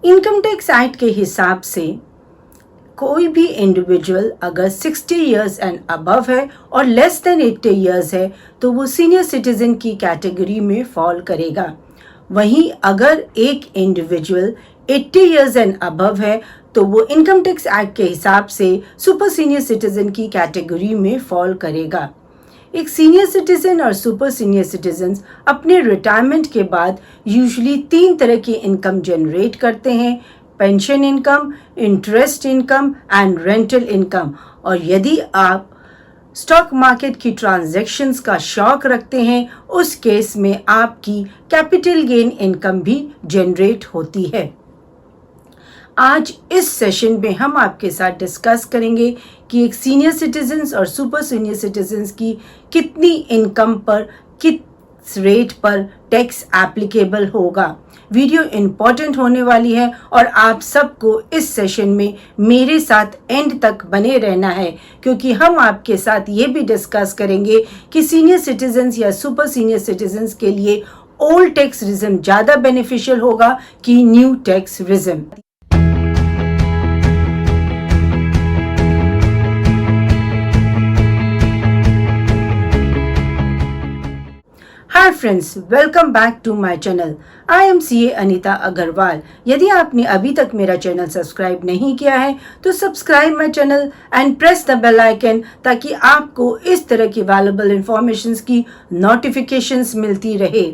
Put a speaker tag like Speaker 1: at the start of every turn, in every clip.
Speaker 1: Income tax act के हिसाब से कोई भी इंडिविजुअल अगर 60 इयर्स एंड अबव है और लेस देन 80 इयर्स है तो वो सीनियर सिटीजन की कैटेगरी में फॉल करेगा। वहीं अगर एक इंडिविजुअल 80 इयर्स एंड अबव है तो वो इनकम टैक्स एक्ट के हिसाब से सुपर सीनियर सिटीजन की कैटेगरी में फॉल करेगा। एक सीनियर सिटीजन और सुपर सीनियर सिटीजन अपने रिटायरमेंट के बाद यूजुअली 3 तरह की इनकम जनरेट करते हैं: pension income, interest income and rental income. और यदि आप स्टॉक मार्केट की ट्रांजैक्शंस का शौक रखते हैं, उस केस में आपकी कैपिटल गेन इनकम भी जनरेट होती है। आज इस सेशन में हम आपके साथ डिस्कस करेंगे कि एक सीनियर सिटीजन्स और सुपर सीनियर सिटीजन्स की कितनी इनकम पर किस रेट पर टैक्स एप्लीकेबल होगा। वीडियो इम्पॉर्टेंट होने वाली है और आप सबको इस सेशन में मेरे साथ एंड तक बने रहना है, क्योंकि हम आपके साथ ये भी डिस्कस करेंगे कि सीनियर सिटीजन्स या सुपर सीनियर सिटीजन्स के लिए ओल्ड टैक्स रिजिम ज़्यादा बेनिफिशियल होगा कि new tax regime. Hi friends, welcome back to my channel. I am CA Anita Agarwal. यदि आपने अभी तक मेरा चैनल सब्सक्राइब नहीं किया है तो subscribe my channel and press the bell icon, ताकि आपको इस तरह की वैल्यूएबल इंफॉर्मेशंस की नोटिफिकेशंस मिलती रहे।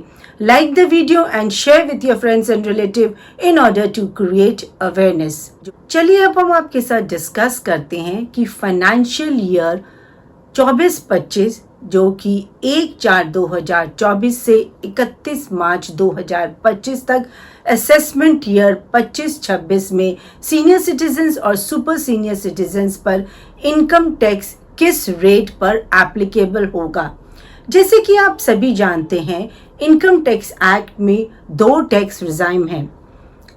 Speaker 1: Like the video and share with your friends and relative in order to create awareness. चलिए अब हम आपके साथ डिस्कस करते हैं कि फाइनेंशियल ईयर 24-25 जो कि 1/4/2024 से 31 मार्च 2025 तक असेसमेंट ईयर 25-26 में सीनियर सिटीजन्स और सुपर सीनियर सिटीजन्स पर इनकम टैक्स किस रेट पर एप्लीकेबल होगा। जैसे कि आप सभी जानते हैं, इनकम टैक्स एक्ट में 2 टैक्स रिजाइम हैं: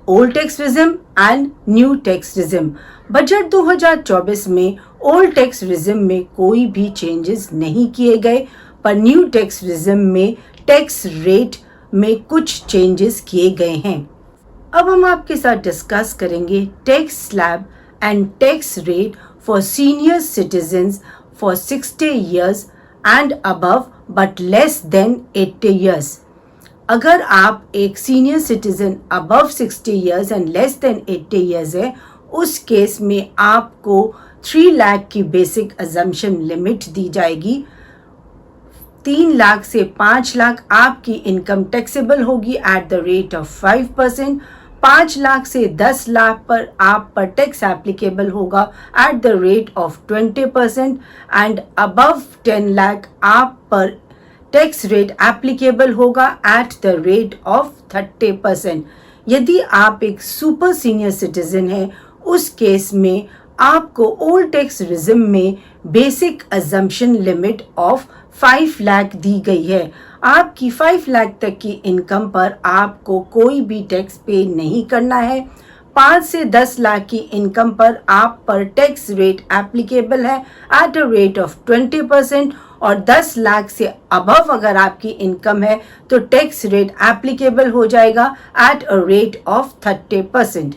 Speaker 1: old tax regime and new tax regime. Budget 2024 में ओल्ड टैक्स रिजिम में कोई भी चेंजेस नहीं किए गए, पर न्यू टैक्स रिजिम में टैक्स रेट में कुछ चेंजेस किए गए हैं। अब हम आपके साथ डिस्कस करेंगे tax slab and tax rate for senior citizens for 60 years and above but less than 80 years. अगर आप एक senior citizen above 60 years and less than 80 years है, उस केस में आपको 3 लाख की बेसिक अजम्पशन लिमिट दी जाएगी। 3 लाख से 5 लाख आपकी इनकम टैक्सेबल होगी at the rate of 5%। 5 lakh से 10 लाख पर आप पर टैक्स एप्लीकेबल होगा at the rate of 20% and above 10 lakh आप पर टैक्स रेट एप्लीकेबल होगा एट द रेट ऑफ 30%। यदि आप एक सुपर सीनियर सिटीजन हैं, उस केस में आपको ओल्ड टैक्स रिजिम में basic exemption limit of 5 lakh दी गई है। आपकी 5 लाख तक की इनकम पर आपको कोई भी टैक्स पे नहीं करना है। 5 से 10 लाख की इनकम पर आप पर टैक्स रेट एप्लीकेबल है एट अ रेट ऑफ 20%, और 10 लाख से अबव अगर आपकी इनकम है तो टैक्स रेट एप्लीकेबल हो जाएगा at a rate of 30%।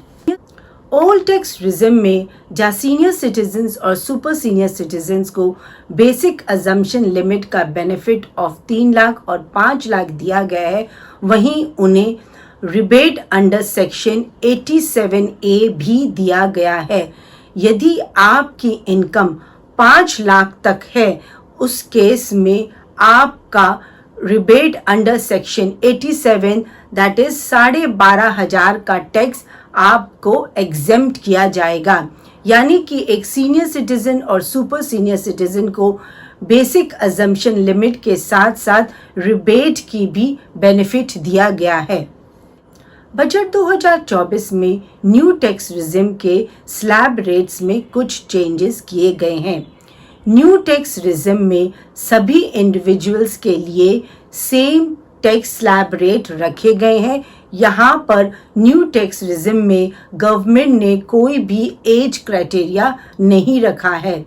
Speaker 1: Old tax regime में जहाँ सीनियर सिटीजन्स और सुपर सीनियर सिटीजन्स को बेसिक अजम्पशन लिमिट का बेनिफिट ऑफ 3 लाख और 5 लाख दिया गया है, वहीं उन्हें रिबेट अंडर सेक्शन 87A भी दिया गया है। यदि आपकी इनकम 5 लाख तक है, उस केस में आपका rebate under section 87 that is 12,500 का टैक्स आपको एग्जेम्प्ट किया जाएगा। यानी कि एक सीनियर सिटीजन और सुपर सीनियर सिटीजन को बेसिक अजम्पशन लिमिट के साथ साथ रिबेट की भी बेनिफिट दिया गया है। बजट 2024 में न्यू टैक्स रिजिम के स्लैब रेट्स में कुछ चेंजेस किए गए हैं। न्यू टैक्स रिजिम में सभी इंडिविजुअल्स के लिए सेम टैक्स स्लैब रेट रखे गए हैं। यहाँ पर न्यू टैक्स रिजिम में गवर्नमेंट ने कोई भी एज क्राइटेरिया नहीं रखा है।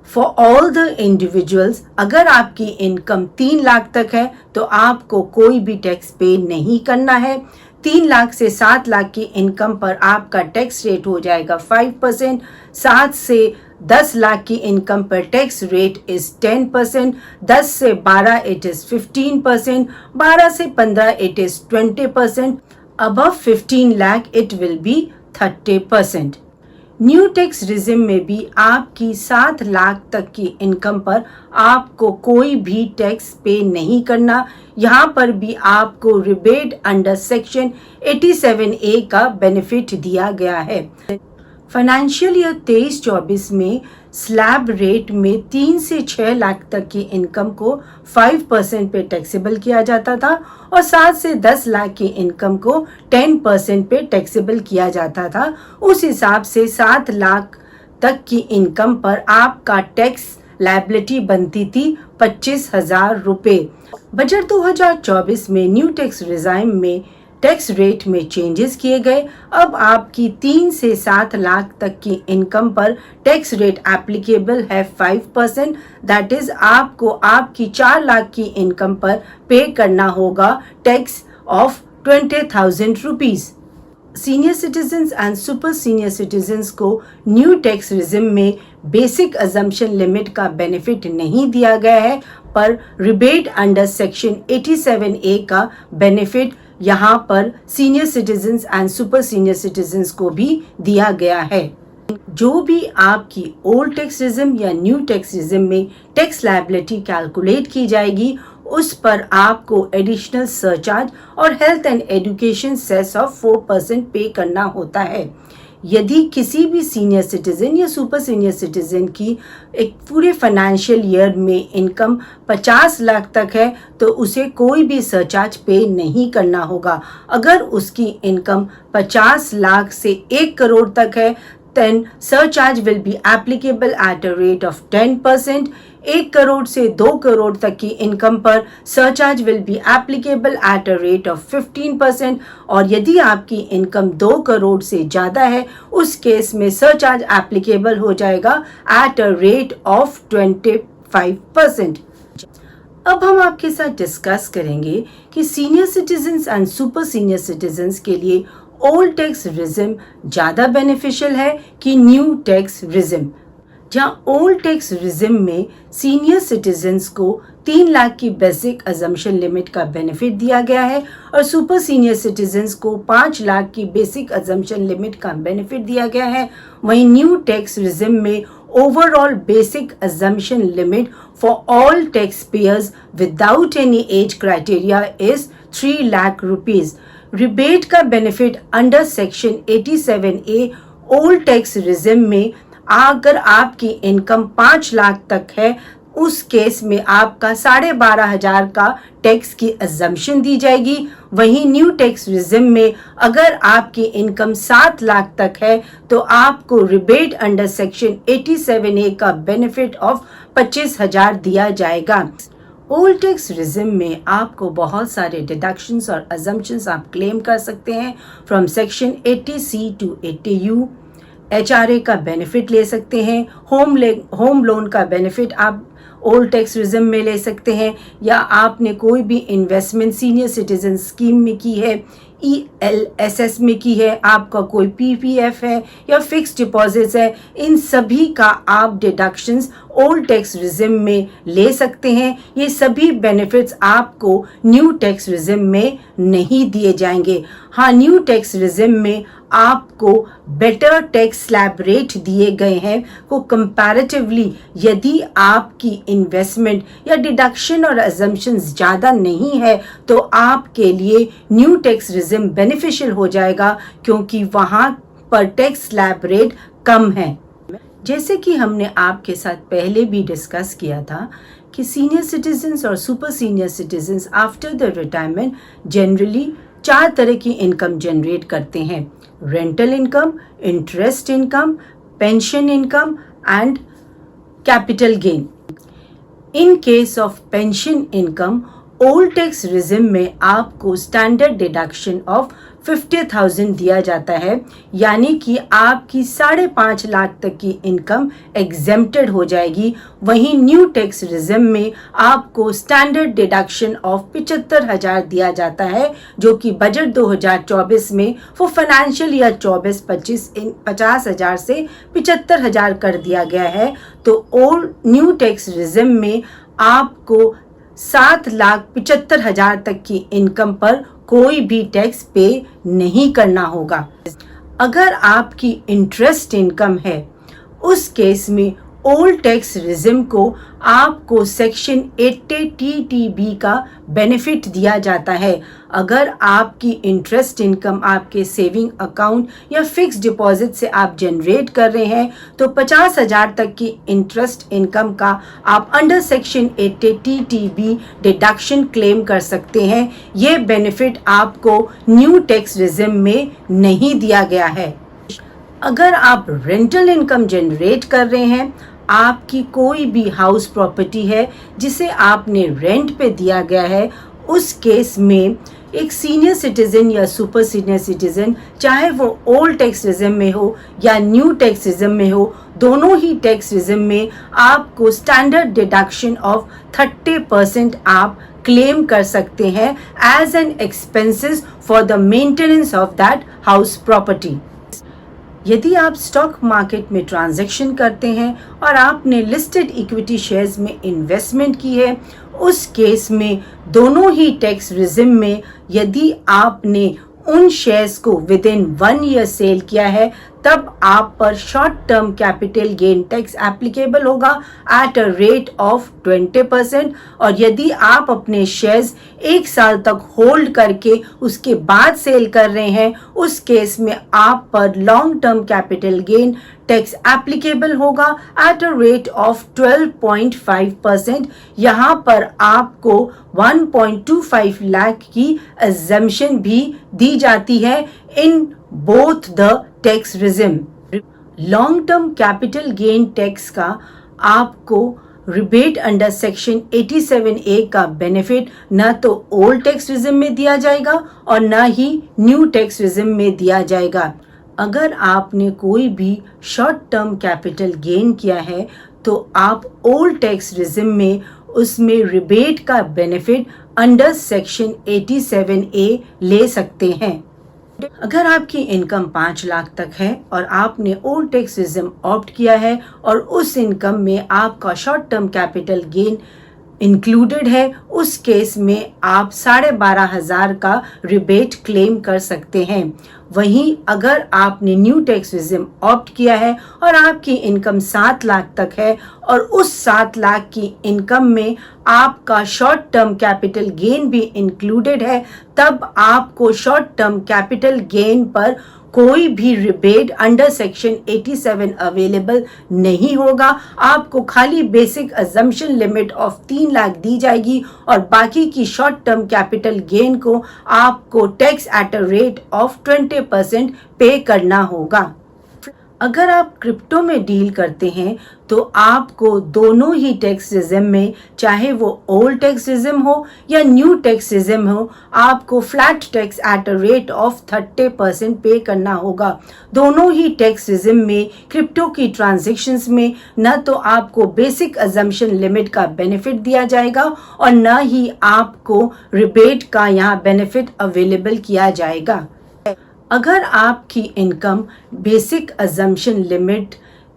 Speaker 1: फॉर ऑल द इंडिविजुअल्स, अगर आपकी इनकम 3 लाख तक है तो आपको कोई भी टैक्स पे नहीं करना है। 3 लाख से 7 लाख की इनकम पर आपका टैक्स रेट हो जाएगा 5%, 7 से 10 लाख की इनकम पर टैक्स रेट इज 10%, 10 से 12 इट इज 15%, 12 से 15 it is 20%, above 15 lakh it will be 30%. New tax regime में भी आपकी 7 लाख तक की इनकम पर आपको कोई भी टैक्स पे नहीं करना। यहाँ पर भी आपको रिबेट अंडर सेक्शन 87A का बेनिफिट दिया गया है। फाइनेंशियल ईयर 23-24 में स्लैब रेट में 3 से 6 लाख तक की इनकम को 5% पे टैक्सेबल किया जाता था और 7 से 10 लाख की इनकम को 10% पे टैक्सेबल किया जाता था। उस हिसाब से 7 लाख तक की इनकम पर आपका टैक्स लायबिलिटी बनती थी 25,000 रुपये। बजट 2024 में न्यू टैक्स रिजाइम में टैक्स रेट में चेंजेस किए गए। अब आपकी 3 से 7 लाख तक की इनकम पर टैक्स रेट एप्लीकेबल है 5%। दैट इज आपको आपकी 4 लाख की इनकम पर पे करना होगा tax of 20,000 rupees. Senior citizens and super senior citizens को न्यू टैक्स रिजिम में बेसिक अजम्पशन लिमिट का बेनिफिट नहीं दिया गया है, पर रिबेट अंडर सेक्शन 87A का बेनिफिट यहाँ पर senior citizens and super senior citizens को भी दिया गया है। जो भी आपकी ओल्ड टैक्स रिजिम या न्यू टैक्स रिजिम में टैक्स लायबिलिटी कैलकुलेट की जाएगी, उस पर आपको एडिशनल सरचार्ज और health and education cess of 4% pay करना होता है। यदि किसी भी सीनियर सिटीजन या सुपर सीनियर सिटीजन की एक पूरे फाइनेंशियल ईयर में इनकम 50 लाख तक है तो उसे कोई भी सरचार्ज पे नहीं करना होगा। अगर उसकी इनकम 50 लाख से 1 करोड़ तक है then surcharge will be applicable at a rate of 10%. 1 crore से 2 करोड़ तक की इनकम पर surcharge will be applicable at a rate of 15%। और यदि आपकी इनकम 2 करोड़ से ज़्यादा है उस केस में सरचार्ज एप्लीकेबल हो जाएगा एट अ रेट ऑफ 25%। अब हम आपके साथ डिस्कस करेंगे कि senior citizens and super senior citizens के लिए ओल्ड टैक्स रिजिम ज़्यादा बेनिफिशियल है कि न्यू टैक्स रिजिम। जहाँ ओल्ड टैक्स रिजिम में सीनियर सिटीजन्स को 3 लाख की बेसिक अजम्पशन लिमिट का बेनिफिट दिया गया है और सुपर सीनियर सिटीजन्स को 5 लाख की बेसिक अजम्पशन लिमिट का बेनिफिट दिया गया है, वहीं न्यू टैक्स रिजिम में overall basic assumption limit for all taxpayers without any age criteria is 3 lakh rupees. Rebate का benefit under section 87A old tax regime में अगर आपकी इनकम 5 लाख तक है उस केस में आपका 12,500 का टैक्स की अजम्पशन दी जाएगी। वहीं न्यू टैक्स रिजिम में अगर आपकी इनकम 7 लाख तक है तो आपको रिबेट अंडर सेक्शन 87A का बेनिफिट ऑफ 25,000 दिया जाएगा। ओल्ड टैक्स रिजिम में आपको बहुत सारे डिडक्शंस और अजम्पशंस आप क्लेम कर सकते हैं। From section 80C to 80U HRA का बेनिफिट ले सकते हैं, होम लोन का बेनिफिट आप ओल्ड टैक्स रिजिम में ले सकते हैं, या आपने कोई भी इन्वेस्टमेंट सीनियर सिटीजन स्कीम में की है, ELSS में की है, आपका कोई PPF है या फिक्स डिपॉजिट्स है, इन सभी का आप डिडक्शंस ओल्ड टैक्स रिजिम में ले सकते हैं। ये सभी बेनिफिट्स आपको न्यू टैक्स रिजिम में नहीं दिए जाएंगे। हाँ, न्यू टैक्स रिजिम में आपको बेटर टैक्स स्लैब रेट दिए गए हैं को कंपैरेटिवली। यदि आपकी इन्वेस्टमेंट या डिडक्शन और अजम्पशंस ज़्यादा नहीं है तो आपके लिए न्यू टैक्स रिजिम बेनिफिशियल हो जाएगा क्योंकि वहाँ पर टैक्स स्लैब रेट कम है। जैसे कि हमने आपके साथ पहले भी डिस्कस किया था कि सीनियर सिटीजन्स और super senior citizens after the retirement generally 4 तरह की इनकम जनरेट करते हैं: rental income, interest income, pension income and capital gain. In case of pension income old tax regime में आपको स्टैंडर्ड डिडक्शन ऑफ 50,000 दिया जाता है, यानी कि आपकी 5.5 लाख तक की इनकम एग्जेम्प्टेड हो जाएगी। वहीं न्यू टैक्स रिजिम में आपको स्टैंडर्ड डिडक्शन ऑफ 75,000 दिया जाता है, जो कि बजट 2024 में वो फाइनेंशियल ईयर 24-25 50,000 से 75,000 कर दिया गया है। तो ओल्ड न्यू टैक्स रिजिम में आपको 7,75,000 तक की इनकम पर कोई भी टैक्स पे नहीं करना होगा। अगर आपकी इंटरेस्ट इनकम है, उस केस में ओल्ड टैक्स रिजिम को आपको सेक्शन 80 TTB का बेनिफिट दिया जाता है। अगर आपकी इंटरेस्ट इनकम आपके सेविंग अकाउंट या फिक्स डिपॉजिट से आप जनरेट कर रहे हैं, तो 50,000 तक की इंटरेस्ट इनकम का आप under section 80 TTB deduction claim कर सकते हैं। ये बेनिफिट आपको न्यू टैक्स रिजिम में नहीं दिया गया है। अगर आप रेंटल इनकम जनरेट कर रहे हैं, आपकी कोई भी हाउस प्रॉपर्टी है जिसे आपने रेंट पे दिया गया है, उस केस में एक सीनियर सिटीजन या सुपर सीनियर सिटीजन, चाहे वो ओल्ड टैक्स रिजिम में हो या न्यू टैक्स रिजिम में हो, दोनों ही टैक्स रिजिम में आपको स्टैंडर्ड डिडक्शन ऑफ 30% आप क्लेम कर सकते हैं as an expenses for the maintenance of that house property. यदि आप स्टॉक मार्केट में ट्रांजैक्शन करते हैं और आपने लिस्टेड इक्विटी शेयर्स में इन्वेस्टमेंट की है, उस केस में दोनों ही टैक्स रिजिम में यदि आपने उन शेयर्स को विद इन 1 ईयर सेल किया है, तब आप पर short term capital gain tax applicable होगा एट अ रेट ऑफ 20%। और यदि आप अपने शेयर्स 1 साल तक होल्ड करके उसके बाद सेल कर रहे हैं, उस केस में आप पर long term capital gain tax applicable होगा एट अ रेट ऑफ 12.5%। यहाँ पर आपको 1.25 लाख की एग्जम्पशन भी दी जाती है in both the tax regime. Long term capital gain tax का आपको रिबेट अंडर सेक्शन 87A का बेनिफिट न तो ओल्ड टैक्स रिजिम में दिया जाएगा और न ही न्यू टैक्स रिजिम में दिया जाएगा। अगर आपने कोई भी शॉर्ट टर्म कैपिटल गेन किया है, तो आप ओल्ड टैक्स रिजिम में उसमें रिबेट का बेनिफिट अंडर सेक्शन 87A ले सकते हैं। अगर आपकी इनकम 5 लाख तक है और आपने ओल्ड टैक्स रिजिम ऑप्ट किया है और उस इनकम में आपका short term capital gain included है, उस केस में आप 12,500 का रिबेट क्लेम कर सकते हैं। वहीं अगर आपने न्यू टैक्स रिजिम ऑप्ट किया है और आपकी इनकम 7 लाख तक है और उस 7 लाख की इनकम में आपका शॉर्ट टर्म कैपिटल गेन भी इंक्लूडेड है, तब आपको शॉर्ट टर्म कैपिटल गेन पर कोई भी रिबेट अंडर सेक्शन 87 अवेलेबल नहीं होगा। आपको खाली basic exemption limit of 3 lakh दी जाएगी और बाकी की शॉर्ट टर्म कैपिटल गेन को आपको tax at a rate of 20% पे करना होगा। अगर आप क्रिप्टो में डील करते हैं, तो आपको दोनों ही टैक्स रिजिम में, चाहे वो ओल्ड टैक्स रिजिम हो या न्यू टैक्स रिजिम हो, आपको flat tax at a rate of 30% पे करना होगा। दोनों ही टैक्स रिजिम में क्रिप्टो की ट्रांजैक्शंस में न तो आपको बेसिक अजम्पशन लिमिट का बेनिफिट दिया जाएगा और न ही आपको रिबेट का यहाँ बेनिफिट अवेलेबल किया जाएगा। अगर आपकी income basic exemption limit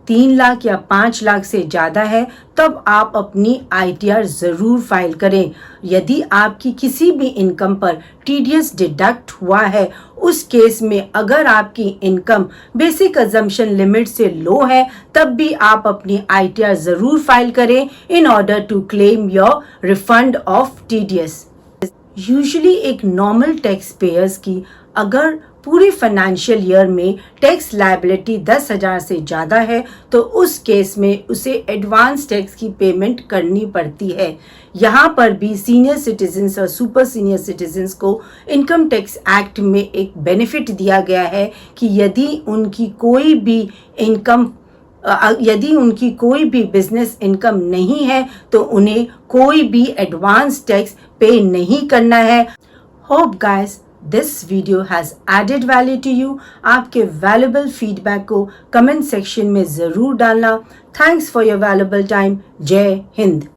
Speaker 1: 3 lakh या 5 लाख से ज़्यादा है, तब आप अपनी ITR ज़रूर फाइल करें। यदि आपकी किसी भी इनकम पर TDS डिडक्ट हुआ है, उस केस में अगर आपकी इनकम बेसिक अजम्पशन लिमिट से लो है, तब भी आप अपनी ITR ज़रूर फाइल करें in order to claim your refund of TDS। Usually एक नॉर्मल टैक्स पेयर्स की अगर पूरी फाइनेंशियल ईयर में टैक्स लायबिलिटी 10,000 से ज़्यादा है, तो उस केस में उसे एडवांस टैक्स की पेमेंट करनी पड़ती है। यहाँ पर भी सीनियर सिटीजन्स और सुपर सीनियर सिटीजन्स को इनकम टैक्स एक्ट में एक बेनिफिट दिया गया है कि यदि उनकी कोई भी बिजनेस इनकम नहीं है, तो उन्हें कोई भी एडवांस टैक्स पे नहीं करना है। Hope guys this video has added value to you. आपके वैल्यूबल फीडबैक को कमेंट सेक्शन में ज़रूर डालना। Thanks for your valuable time. जय हिंद।